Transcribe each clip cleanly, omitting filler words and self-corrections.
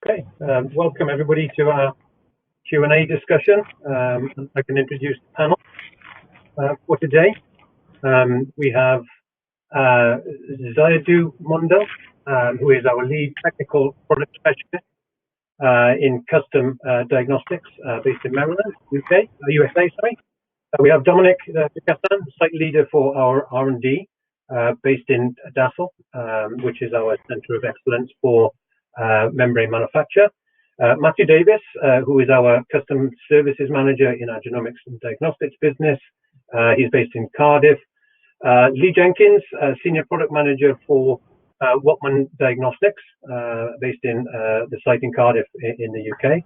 Okay, welcome everybody to our Q&A discussion. I can introduce the panel for today. We have Zahidul Mondle, who is our lead technical product specialist in custom diagnostics based in Maryland, USA. We have Dominik, Cassan, site leader for our R&D based in Dassel, which is our center of excellence for membrane manufacture. Matthew Davies, who is our custom services manager in our genomics and diagnostics business. He's based in Cardiff. Lee Jenkins, senior product manager for Watman Diagnostics, based in the site in Cardiff in the UK.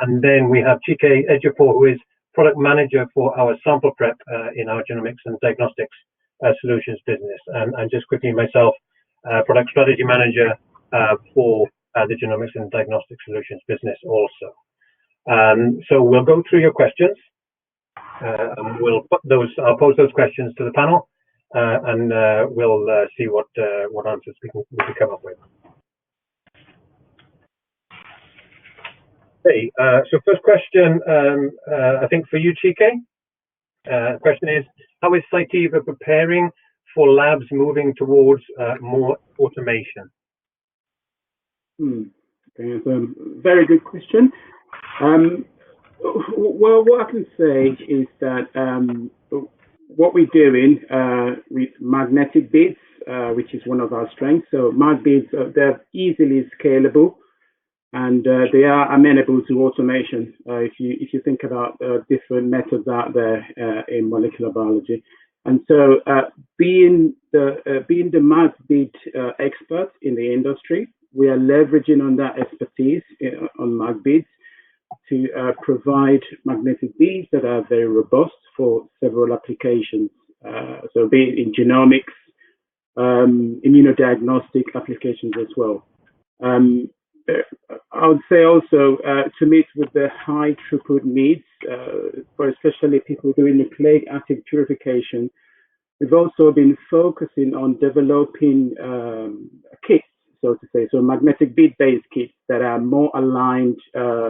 And then we have Chike Ejiofor, who is product manager for our sample prep in our genomics and diagnostics solutions business. And just quickly myself, product strategy manager for the genomics and diagnostic solutions business also. So we'll go through your questions. And I'll pose those questions to the panel, and we'll see what answers we can come up with. Okay, so first question, I think for you, Chike. The question is, how is Cytiva preparing for labs moving towards more automation? Okay, that's a very good question. Well, what I can say is that what we're doing with magnetic beads, which is one of our strengths. So mag beads, they're easily scalable, and they are amenable to automation. If you think about different methods out there in molecular biology, and so being the mag bead expert in the industry, we are leveraging on that expertise on mag beads to provide magnetic beads that are very robust for several applications. So be it in genomics, immunodiagnostic applications as well. I would say also to meet with the high throughput needs for especially people doing nucleic acid purification, we've also been focusing on developing kits, so to say, so magnetic bead-based kits that are more aligned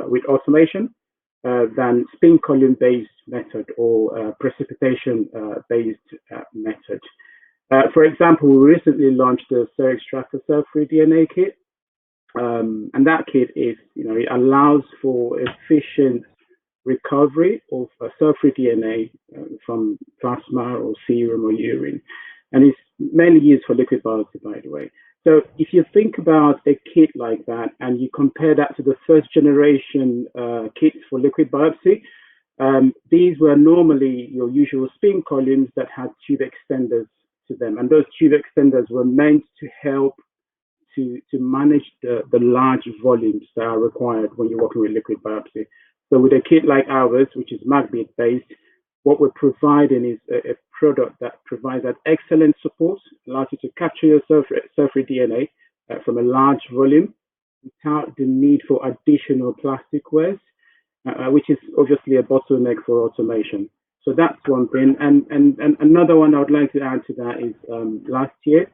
with automation than spin column-based method or precipitation-based method. For example, we recently launched the Cell Extractor cell-free DNA kit, and that kit is, it allows for efficient recovery of cell-free DNA from plasma or serum or urine, and it's mainly used for liquid biopsy, by the way. So if you think about a kit like that and you compare that to the first generation kits for liquid biopsy, these were normally your usual spin columns that had tube extenders to them. And those tube extenders were meant to help to manage the large volumes that are required when you're working with liquid biopsy. So with a kit like ours, which is mag bead based, what we're providing is a product that provides that excellent support, allows you to capture your cell-free DNA from a large volume without the need for additional plastic wares, which is obviously a bottleneck for automation. So that's one thing. And another one I would like to add to that is last year,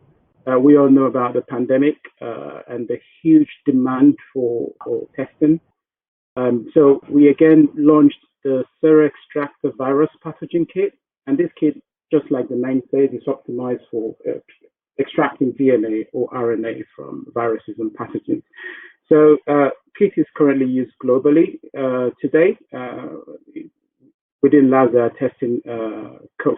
we all know about the pandemic and the huge demand for testing. So we again launched the Cell Extractor virus pathogen kit, and this kit, just like the name says, is optimized for extracting DNA or RNA from viruses and pathogens. So kit is currently used globally today within labs that are testing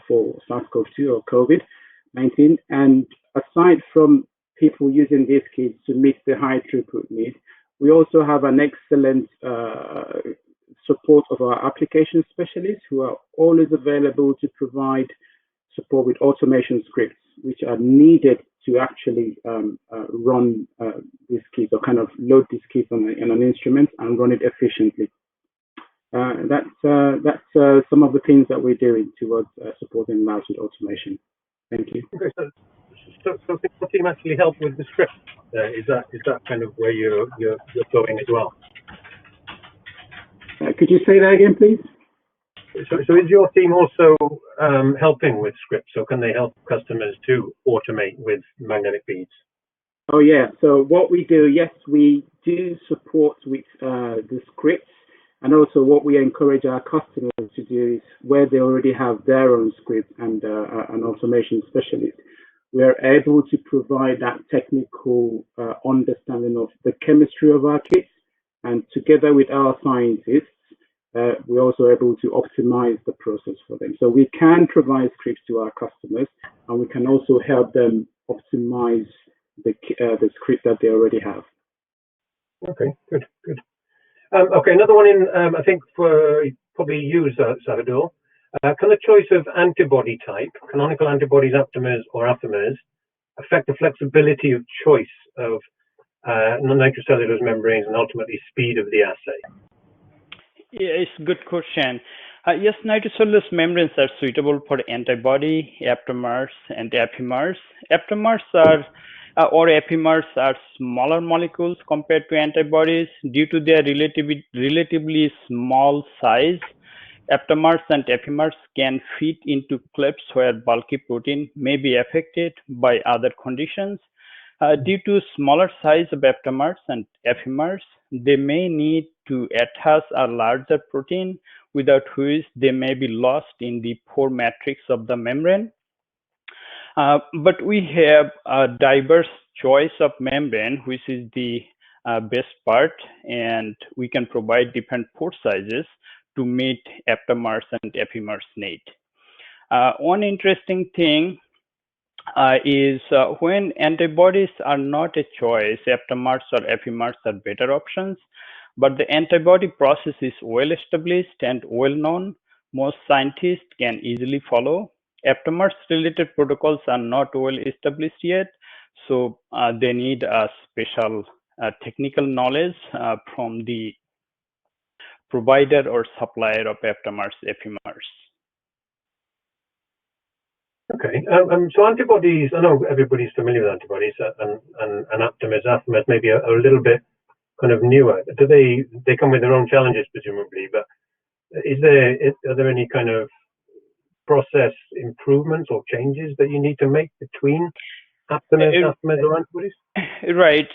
for SARS-CoV-2 or COVID-19. And aside from people using these kits to meet the high throughput need, we also have an excellent support of our application specialists who are always available to provide support with automation scripts, which are needed to actually run these kits or kind of load these kits on an instrument and run it efficiently. That's some of the things that we're doing towards supporting labs with automation. Thank you. Okay, so the team actually help with the script. Is that kind of where you're going as well? Could you say that again, please? So is your team also helping with scripts? So can they help customers to automate with magnetic beads? Oh yeah. So what we do, yes, we do support with the scripts, and also what we encourage our customers to do is where they already have their own script and an automation specialist, we are able to provide that technical understanding of the chemistry of our kits, and together with our scientists, we're also able to optimize the process for them. So we can provide scripts to our customers, and we can also help them optimize the script that they already have. Okay, good. Okay, another one in, I think for probably you, Zahidul. Can the choice of antibody type, canonical antibodies, aptamers or aptamers, affect the flexibility of choice of nitrocellulose membranes and ultimately speed of the assay? Yeah, it's a good question. Yes, nitrocellulose membranes are suitable for antibody, aptamers, and epimers. Aptamers or epimers are smaller molecules compared to antibodies due to their relatively small size. Aptamers and epimers can fit into clips where bulky protein may be affected by other conditions. Due to smaller size of aptamers and epimers, they may need to attach a larger protein, without which they may be lost in the pore matrix of the membrane. But we have a diverse choice of membrane, which is the best part, and we can provide different pore sizes to meet aptamers and epimers need. One interesting thing is when antibodies are not a choice, aptamers or epimers are better options, but the antibody process is well established and well known. Most scientists can easily follow. Aptamers related protocols are not well established yet, so they need a special technical knowledge from the provider or supplier of aptamers, epimers. Okay, so antibodies, I know everybody's familiar with antibodies, and aptamers maybe a little bit kind of newer. Do they come with their own challenges, presumably, but are there any kind of process improvements or changes that you need to make between aptamers or antibodies? Right.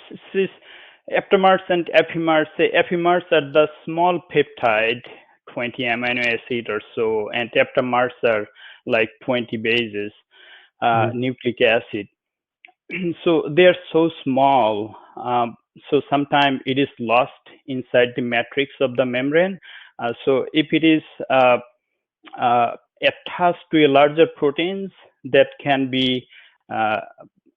Aptamers and epimers. Epimers are the small peptide, 20 amino acid or so, and aptamers are like 20 bases, nucleic acid. So they're so small, so sometimes it is lost inside the matrix of the membrane. So if it is attached to a larger proteins, that can be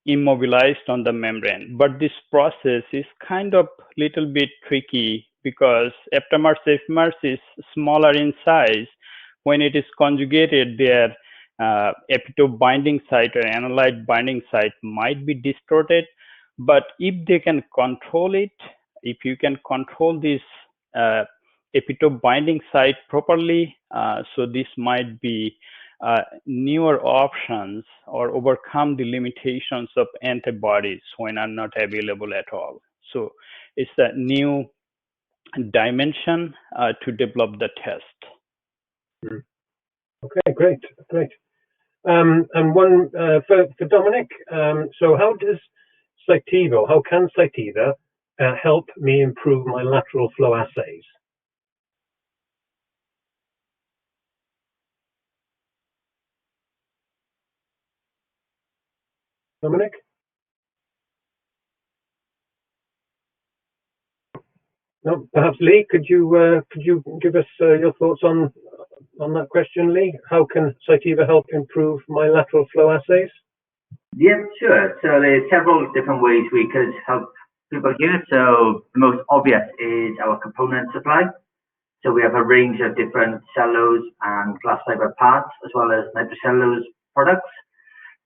immobilized on the membrane. But this process is kind of little bit tricky because aptamers, epimers is smaller in size. When it is conjugated, their epitope binding site or analyte binding site might be distorted. But if they can control it, if you can control this epitope binding site properly, so this might be newer options or overcome the limitations of antibodies when are not available at all. So it's a new dimension to develop the test. Okay, great. And one for Dominik. So how can Cytiva help me improve my lateral flow assays? Dominik? No, perhaps Lee. Could you give us your thoughts on that question, Lee? How can Cytiva help improve my lateral flow assays? Yeah, sure. So there's several different ways we could help people here. So the most obvious is our component supply. So we have a range of different cellulose and glass fiber parts, as well as nitrocellulose products.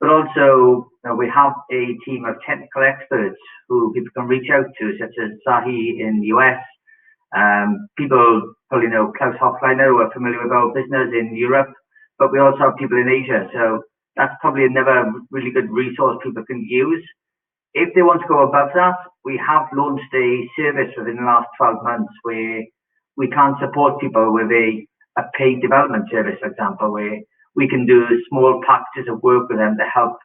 But also, we have a team of technical experts who people can reach out to, such as Zahi in the US. People probably know Klaus Hoffleiner, who are familiar with our business in Europe, but we also have people in Asia. So that's probably another really good resource people can use. If they want to go above that, we have launched a service within the last 12 months where we can support people with a paid development service, for example, where we can do small packages of work with them to help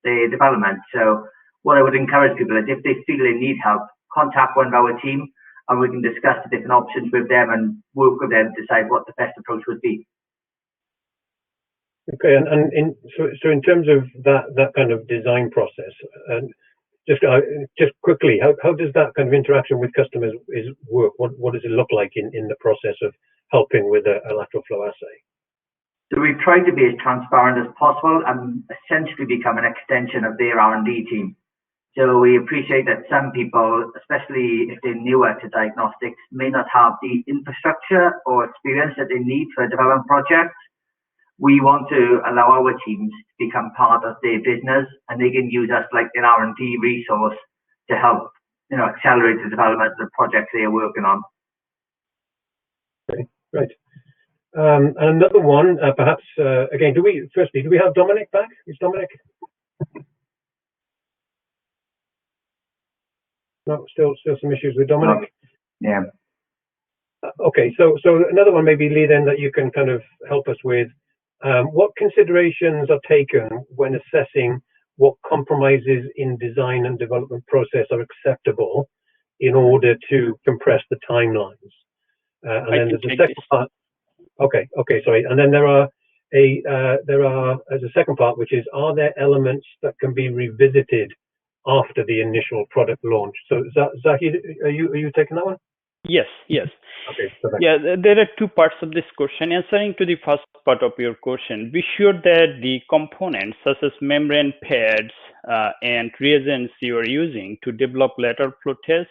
their development. So what I would encourage people is if they feel they need help, contact one of our team and we can discuss the different options with them and work with them to decide what the best approach would be. Okay, so in terms of that kind of design process, just quickly, how does that kind of interaction with customers work? What does it look like in the process of helping with a lateral flow assay? So we've tried to be as transparent as possible and essentially become an extension of their R&D team. So we appreciate that some people, especially if they're newer to diagnostics, may not have the infrastructure or experience that they need for a development project. We want to allow our teams to become part of their business, and they can use us like an R&D resource to help, accelerate the development of the projects they are working on. Okay, great. And another one, perhaps again, do we have Dominik back? Is Dominik? No, still some issues with Dominik. Yeah. Okay, so another one maybe, Lee, then, that you can kind of help us with. What considerations are taken when assessing what compromises in design and development process are acceptable in order to compress the timelines? And then there's a second part. Okay, sorry. And then there are as a second part, which is, are there elements that can be revisited after the initial product launch? So Zahid, are you taking that one? Yes. Okay, perfect. Yeah, there are two parts of this question. Answering to the first part of your question, be sure that the components such as membrane pads and reagents you are using to develop lateral flow tests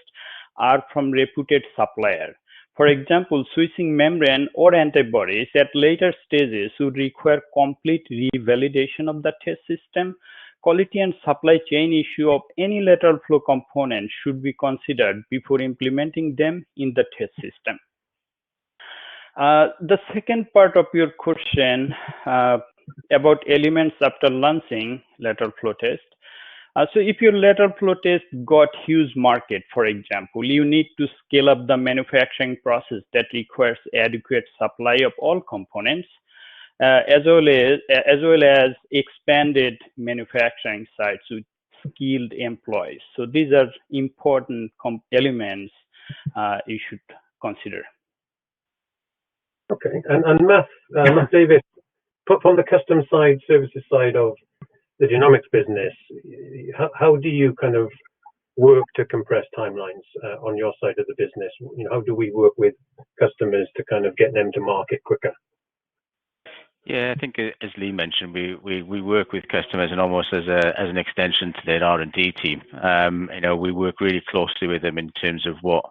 are from reputed supplier. For example, switching membrane or antibodies at later stages would require complete revalidation of the test system. Quality and supply chain issue of any lateral flow component should be considered before implementing them in the test system. The second part of your question about elements after launching lateral flow test. So if your lateral flow test got huge market, for example, you need to scale up the manufacturing process that requires adequate supply of all components, as well as expanded manufacturing sites with skilled employees. So these are important elements you should consider. Okay, and Matt Davies, from the custom side, services side of the genomics business, how do you kind of work to compress timelines on your side of the business? How do we work with customers to kind of get them to market quicker? Yeah, I think as Lee mentioned, we work with customers and almost as an extension to their R&D team. We work really closely with them in terms of what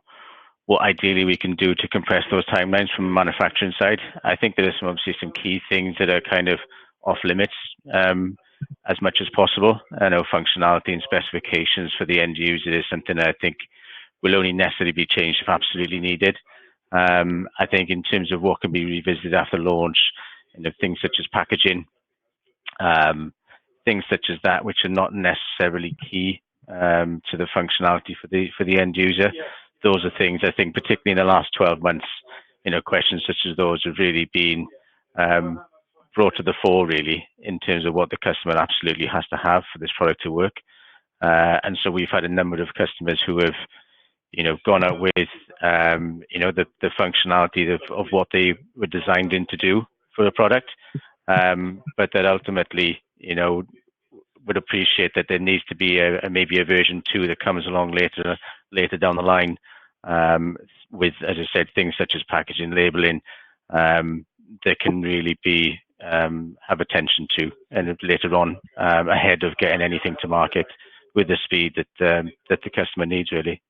ideally we can do to compress those timelines from the manufacturing side. I think there are obviously some key things that are kind of off limits as much as possible. I know functionality and specifications for the end user is something that I think will only necessarily be changed if absolutely needed. I think in terms of what can be revisited after launch, things such as packaging, things such as that, which are not necessarily key to the functionality for the end user. Those are things I think, particularly in the last 12 months, questions such as those have really been brought to the fore, really, in terms of what the customer absolutely has to have for this product to work. And so we've had a number of customers who have, gone out with, the functionality of what they were designed in to do for the product, but that ultimately, would appreciate that there needs to be maybe a version 2 that comes along later down the line, with, as I said, things such as packaging, labeling, that can really be have attention to, and later on, ahead of getting anything to market with the speed that the customer needs, really.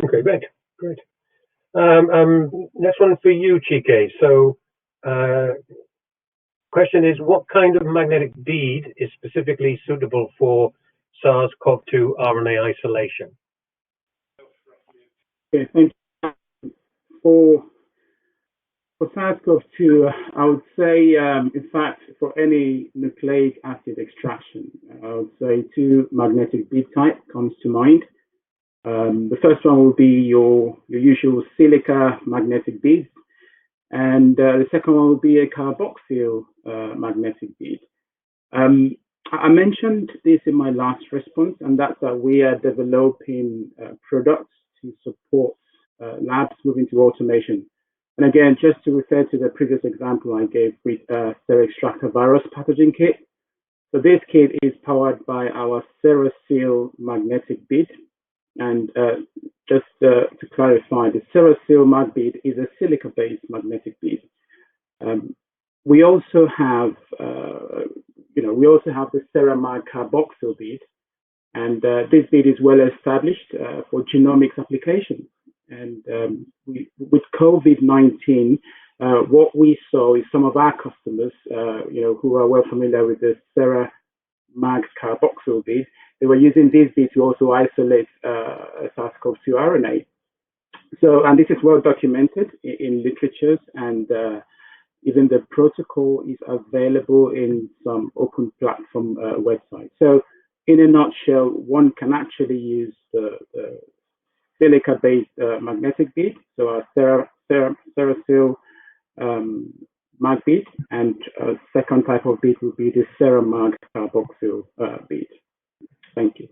Okay, great. Next one for you, Chike. So, question is, what kind of magnetic bead is specifically suitable for SARS-CoV-2 RNA isolation? Okay, thank you. For SARS-CoV-2, I would say, in fact, for any nucleic acid extraction, I would say 2 magnetic bead type comes to mind. The first one will be your usual silica magnetic beads, and the second one will be a carboxyl magnetic bead. I mentioned this in my last response, and that's that we are developing products to support labs moving to automation. And again, just to refer to the previous example I gave with Extractor virus pathogen kit. So this kit is powered by our SeraSeal magnetic bead. And just to clarify, the SeraSeal mag bead is a silica-based magnetic bead. We also have, the SeraMag carboxyl bead, and this bead is well established for genomics applications. And with COVID-19, what we saw is some of our customers, who are well familiar with the SeraMag carboxyl bead, they were using this bead to also isolate SARS-CoV-2 RNA. So, and this is well documented in literatures, and even the protocol is available in some open platform websites. So, in a nutshell, one can actually use the silica-based magnetic bead, so our SeraSeal mag bead, and a second type of bead would be the SeraMag carboxyl bead. Thank you.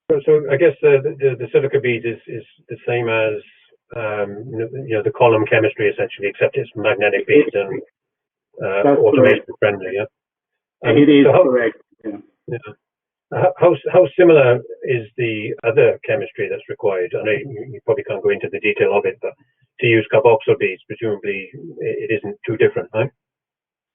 So I guess the silica bead is the same as the column chemistry essentially, except it's magnetic beads and automation friendly. Yeah, it is correct. Yeah. How similar is the other chemistry that's required? I know you probably can't go into the detail of it, but to use carboxyl beads, presumably it isn't too different, right?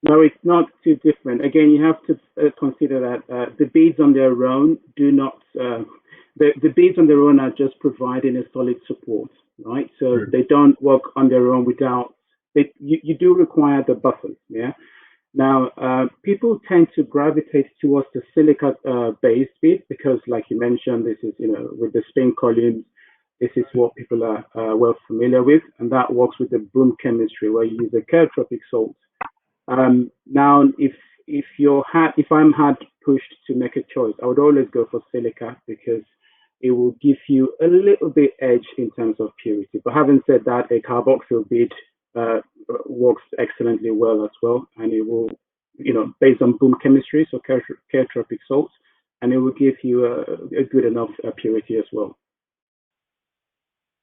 No, it's not too different. Again, you have to consider that the beads on their own do not. The beads on their own are just providing a solid support, right? So they don't work on their own without. You do require the buffers, yeah. Now, people tend to gravitate towards the silica-based bead because, like you mentioned, this is, with the spin columns, this is what people are well familiar with, and that works with the boom chemistry where you use a chaotropic salt. Now, if I'm hard pushed to make a choice, I would always go for silica because it will give you a little bit edge in terms of purity. But having said that, a carboxyl bead works excellently well as well, and it will, based on boom chemistry, so chaotropic salts, and it will give you a good enough purity as well.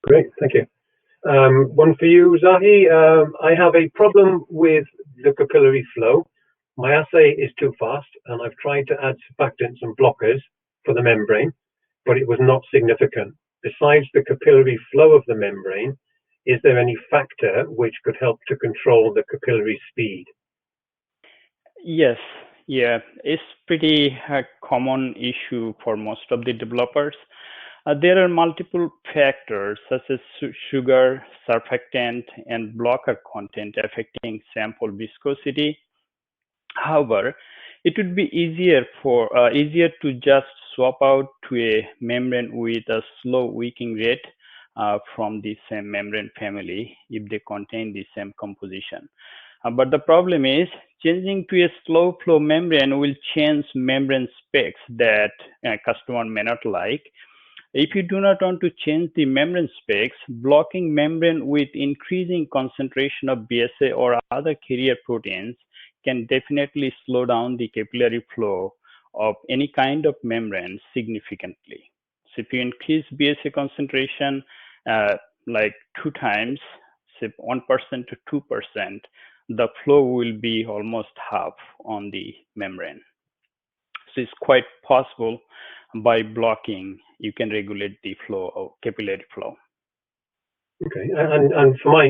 Great, thank you. One for you, Zahi. I have a problem with the capillary flow. My assay is too fast, and I've tried to add surfactants and blockers for the membrane, but it was not significant. Besides the capillary flow of the membrane, is there any factor which could help to control the capillary speed? Yes, yeah, it's pretty common issue for most of the developers. There are multiple factors such as sugar, surfactant, and blocker content affecting sample viscosity. However, it would be easier to just swap out to a membrane with a slow wicking rate from the same membrane family if they contain the same composition. But the problem is changing to a slow flow membrane will change membrane specs that a customer may not like. If you do not want to change the membrane specs, blocking membrane with increasing concentration of BSA or other carrier proteins can definitely slow down the capillary flow of any kind of membrane significantly. So if you increase BSA concentration like 2 times, say 1% to 2%, the flow will be almost half on the membrane. So it's quite possible by blocking, you can regulate the flow of capillary flow. Okay, and for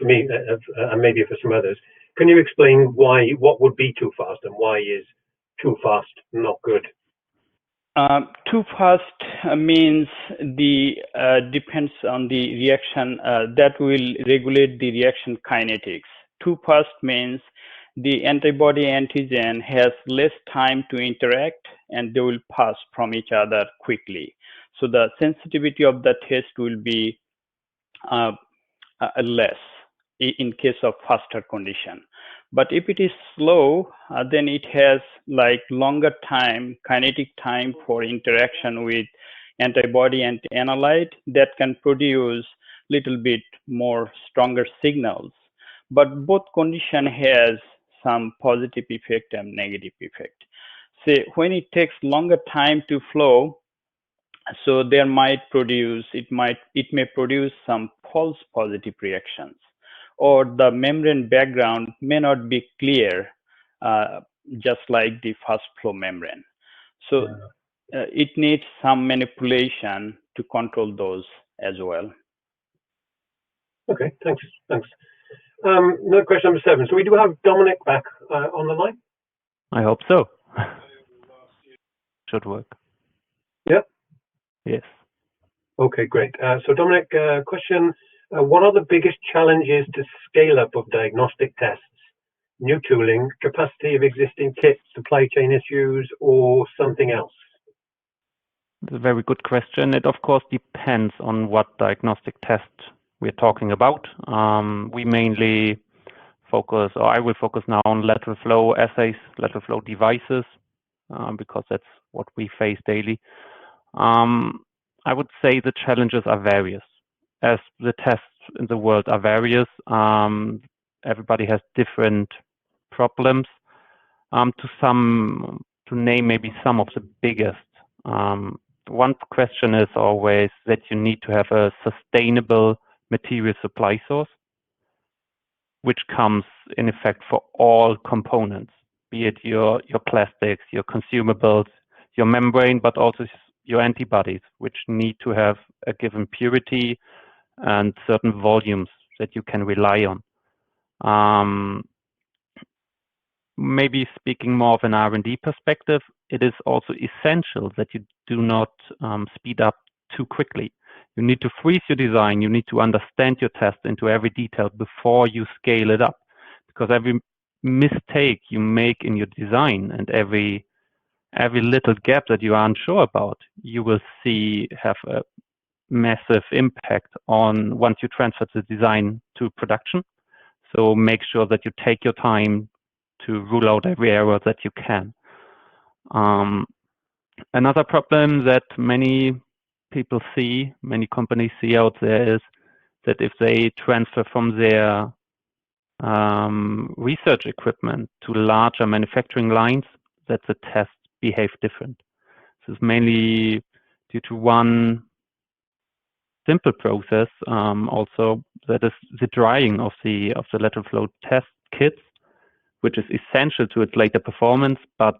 me, and maybe for some others, can you explain what would be too fast and why is too fast not good? Too fast means depends on the reaction that will regulate the reaction kinetics. Too fast means the antibody antigen has less time to interact and they will pass from each other quickly. So the sensitivity of the test will be less in case of faster condition. But if it is slow, then it has like longer time, kinetic time for interaction with antibody and analyte that can produce little bit more stronger signals. But both condition has some positive effect and negative effect. say when it takes longer time to flow, so it may produce some false positive reactions, or the membrane background may not be clear, just like the fast flow membrane. So it needs some manipulation to control those as well. Okay, thanks. Another question number 7. So we do have Dominik back on the line. I hope so. Should work. Yeah. Yes. Okay, great. So Dominik, question: what are the biggest challenges to scale up of diagnostic tests? New tooling, capacity of existing kits, supply chain issues, or something else? It's a very good question. It of course depends on what diagnostic test we're talking about. We mainly focus, or I will focus now on lateral flow assays, lateral flow devices, because that's what we face daily. I would say the challenges are various, as the tests in the world are various. Everybody has different problems. To name maybe some of the biggest. One question is always that you need to have a sustainable material supply source, which comes in effect for all components, be it your plastics, your consumables, your membrane, but also your antibodies, which need to have a given purity and certain volumes that you can rely on. Maybe speaking more of an R&D perspective, it is also essential that you do not speed up too quickly. You need to freeze your design. You need to understand your test into every detail before you scale it up, because every mistake you make in your design and every little gap that you are unsure about, you will see have a massive impact on once you transfer the design to production. So make sure that you take your time to rule out every error that you can. Another problem that many people see, many companies see out there, is that if they transfer from their research equipment to larger manufacturing lines, that the tests behave different. This is mainly due to one simple process, also, that is the drying of the lateral flow test kits, which is essential to its later performance, but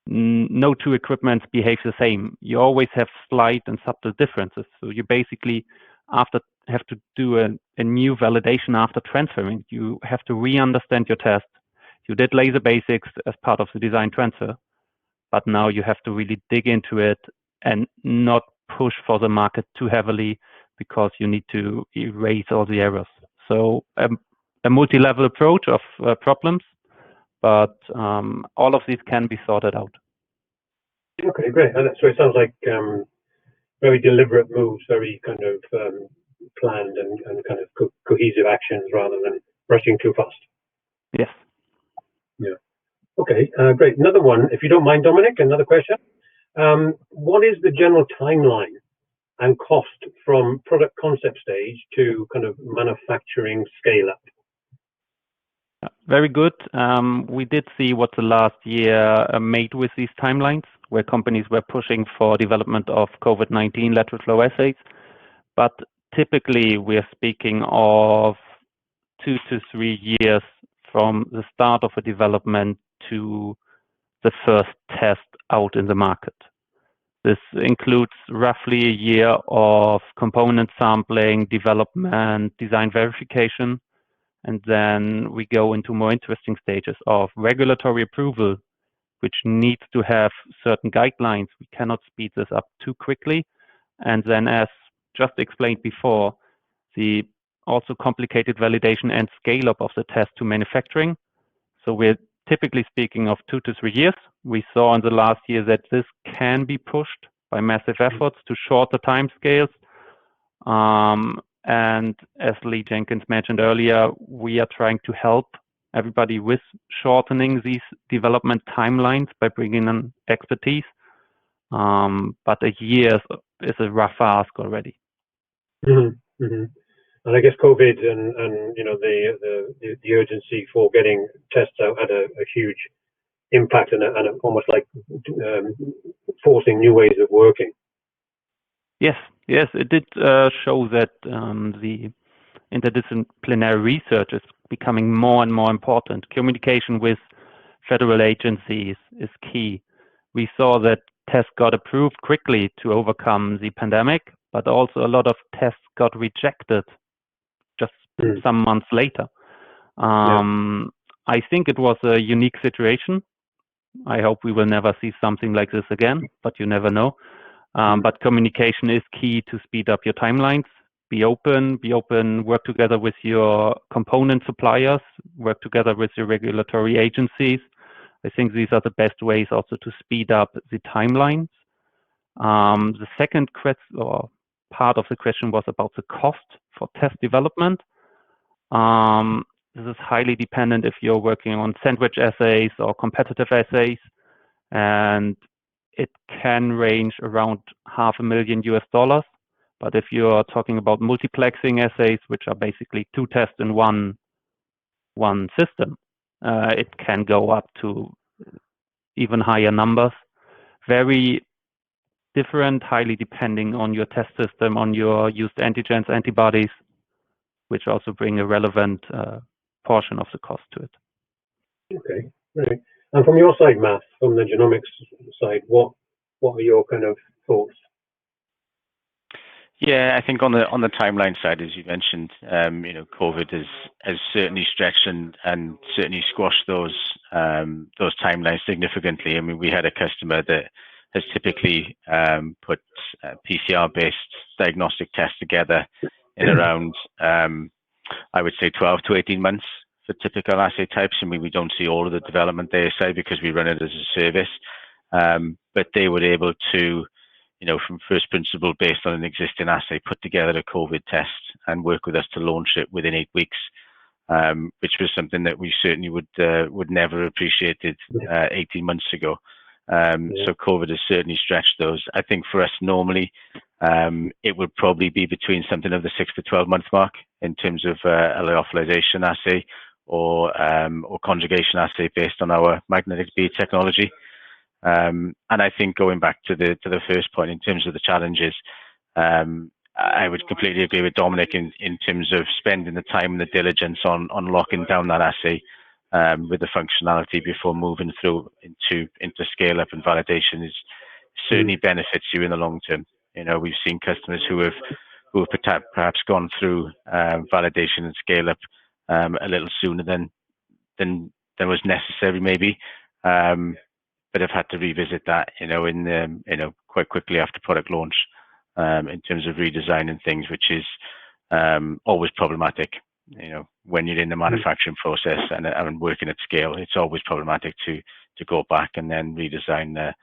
no two equipments behave the same. You always have slight and subtle differences. So you basically have to do a new validation after transferring. You have to re-understand your test. You did laser basics as part of the design transfer, but now you have to really dig into it and not push for the market too heavily, because you need to erase all the errors. So a multi-level approach of problems, but all of these can be sorted out. Okay, great. So it sounds like very deliberate moves, very kind of planned and kind of cohesive actions rather than rushing too fast. Yes. Yeah. Okay, great. Another one, if you don't mind, Dominik, another question. What is the general timeline and cost from product concept stage to kind of manufacturing scale up? Very good. We did see what the last year made with these timelines, where companies were pushing for development of COVID-19 lateral flow assays. But typically, we are speaking of 2 to 3 years from the start of a development to the first test out in the market. This includes roughly a year of component sampling, development, design verification, and then we go into more interesting stages of regulatory approval, which needs to have certain guidelines. We cannot speed this up too quickly. And then, as just explained before, the also complicated validation and scale up of the test to manufacturing. So we're typically speaking of 2 to 3 years. We saw in the last year that this can be pushed by massive efforts to shorter timescales. And as Lee Jenkins mentioned earlier, we are trying to help everybody with shortening these development timelines by bringing in expertise. But a year is a rough ask already. Mm-hmm. Mm-hmm. And I guess COVID and you know the urgency for getting tests out had a huge impact and almost like forcing new ways of working. Yes, it did show that the interdisciplinary research is becoming more and more important. Communication with federal agencies is key. We saw that tests got approved quickly to overcome the pandemic, but also a lot of tests got rejected just some months later. I think it was a unique situation. I hope we will never see something like this again, but you never know. But communication is key to speed up your timelines. Be open, work together with your component suppliers, work together with your regulatory agencies. I think these are the best ways also to speed up the timelines. The second question, or part of the question, was about the cost for test development. This is highly dependent if you're working on sandwich assays or competitive assays, and it can range around $500,000 US. But if you're talking about multiplexing assays, which are basically 2 tests in one system, it can go up to even higher numbers. Very different, highly depending on your test system, on your used antigens, antibodies, which also bring a relevant portion of the cost to it. Okay, right. And from your side, Matt, from the genomics side, what are your kind of thoughts? Yeah, I think on the timeline side, as you mentioned, COVID has certainly stretched and certainly squashed those timelines significantly. I mean, we had a customer that has typically put PCR-based diagnostic tests together in around, I would say, 12 to 18 months for typical assay types. I mean, we don't see all of the development they say because we run it as a service, but they were able to, from first principle, based on an existing assay, put together a COVID test and work with us to launch it within 8 weeks, which was something that we certainly would never have appreciated 18 months ago. So COVID has certainly stretched those. I think for us normally, it would probably be between something of the 6 to 12 month mark in terms of a lyophilization assay or conjugation assay based on our magnetic bead technology. And I think going back to the first point in terms of the challenges, I would completely agree with Dominik in terms of spending the time and the diligence on locking down that assay with the functionality before moving through into scale up and validation is certainly benefits you in the long term. We've seen customers who have perhaps gone through validation and scale up a little sooner than was necessary maybe. But have had to revisit that, quite quickly after product launch, in terms of redesigning things, which is always problematic. When you're in the manufacturing process and working at scale, it's always problematic to go back and then redesign a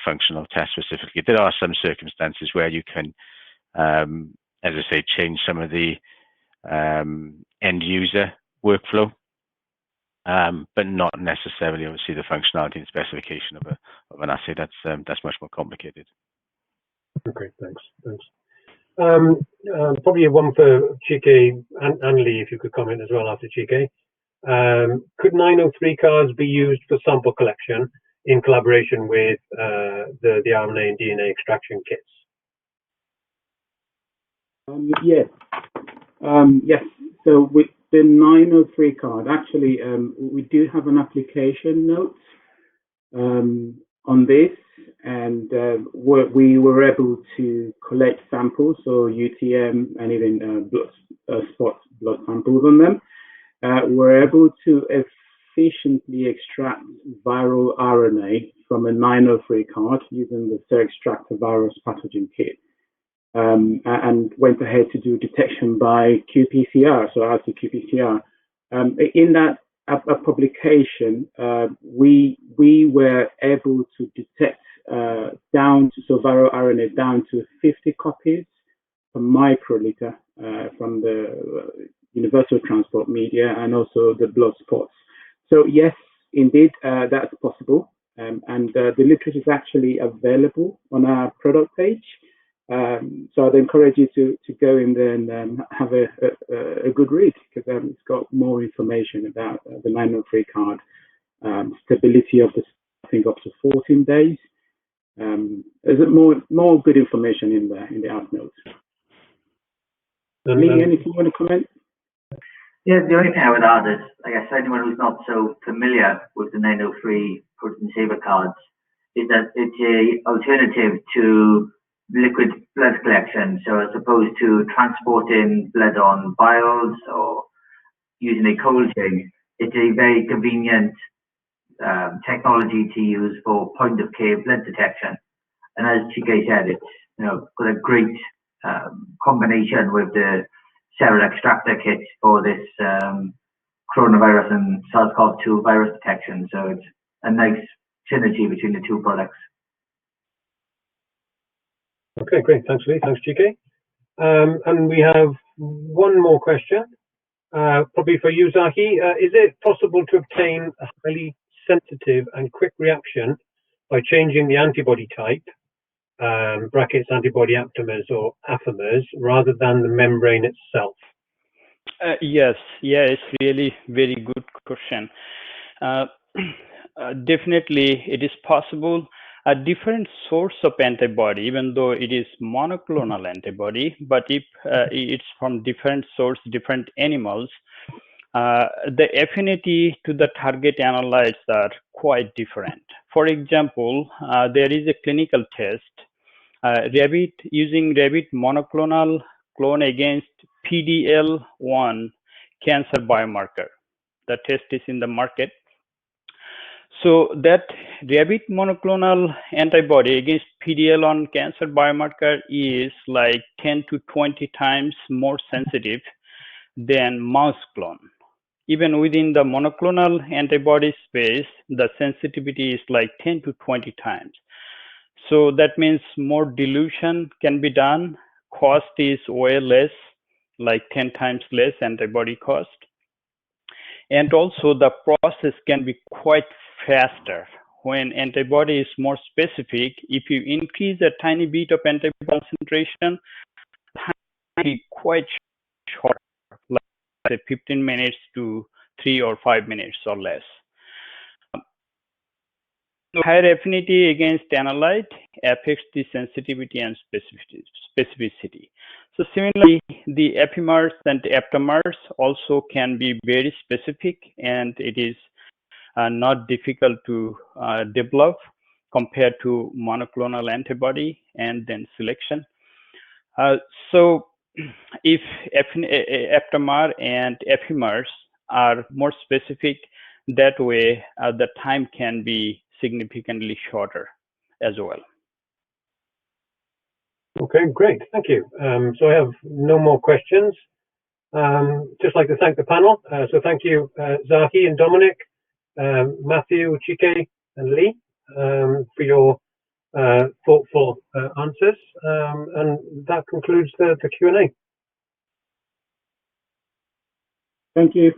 functional test specifically. There are some circumstances where you can, as I say, change some of the end user workflow. But not necessarily, obviously, the functionality and specification of an assay. That's much more complicated. Okay, thanks. Probably one for Chike and Lee, if you could comment as well after Chike. Could 903 cards be used for sample collection in collaboration with the RNA and DNA extraction kits? Yes. Yes. So with the 903 card, actually, we do have an application note on this, and we were able to collect samples, so UTM and even blood samples on them. We're able to efficiently extract viral RNA from a 903 card using the cell extractor virus pathogen kit. And went ahead to do detection by qPCR, so RT-qPCR. In that publication, we were able to detect viral RNA down to 50 copies per microliter from the universal transport media and also the blood spots. So yes, indeed, that's possible. And the literature is actually available on our product page. So I'd encourage you to go in there and have a good read, because it's got more information about the 903 card, stability of the think up to 14 days. There's more good information in the app notes. Lee, anything you want to comment? Yeah, the only thing I would add is, I guess, anyone who's not so familiar with the 903 protein saver cards, is that it's a alternative to liquid blood collection. So as opposed to transporting blood on vials or using a cold chain, it's a very convenient technology to use for point of care blood detection. And as Chike said, it's got a great combination with the cell extractor kit for this coronavirus and SARS-CoV-2 virus detection. So it's a nice synergy between the two products. Okay, great. Thanks, Lee. Thanks, Chike. And we have one more question, probably for you, Zahi. Is it possible to obtain a highly sensitive and quick reaction by changing the antibody type, brackets antibody aptamers or affamers, rather than the membrane itself? Yes, it's really very good question. Definitely, it is possible. A different source of antibody, even though it is monoclonal antibody, but if it's from different source, different animals, the affinity to the target analytes are quite different. For example, there is a clinical test, using rabbit monoclonal clone against PDL1 cancer biomarker. The test is in the market. So that rabbit monoclonal antibody against PDL1 cancer biomarker is like 10 to 20 times more sensitive than mouse clone. Even within the monoclonal antibody space, the sensitivity is like 10 to 20 times. So that means more dilution can be done. Cost is way less, like 10 times less antibody cost. And also the process can be quite faster. When antibody is more specific, if you increase a tiny bit of antibody concentration, time will be quite short, like say 15 minutes to 3 or 5 minutes or less. Higher affinity against analyte affects the sensitivity and specificity. So similarly, the epimers and aptamers also can be very specific, and it is not difficult to develop compared to monoclonal antibody and then selection. So if aptamer and epimers are more specific, that way the time can be significantly shorter as well. Okay, great. Thank you. So I have no more questions. Just like to thank the panel. So thank you, Zahi and Dominik, Matthew, Chike, and Lee, for your thoughtful answers. And that concludes the Q&A. Thank you.